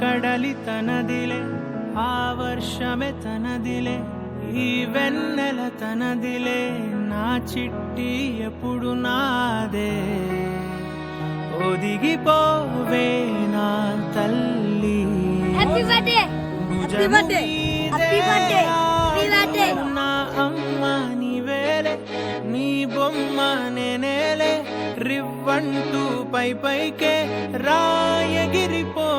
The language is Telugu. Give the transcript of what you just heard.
కడలి తనదిలే, ఆ వర్షమే తనదిలే, ఈ వెన్నెల తనదిలే, నా చిట్టి ఎప్పుడు నాదే. ఒదిగిపోవే నా తల్లి, నా అమ్మ నీవేలే, నీ బొమ్మ నేనేలే, రివ్వంటూ పై పైకే రాయగిరిపో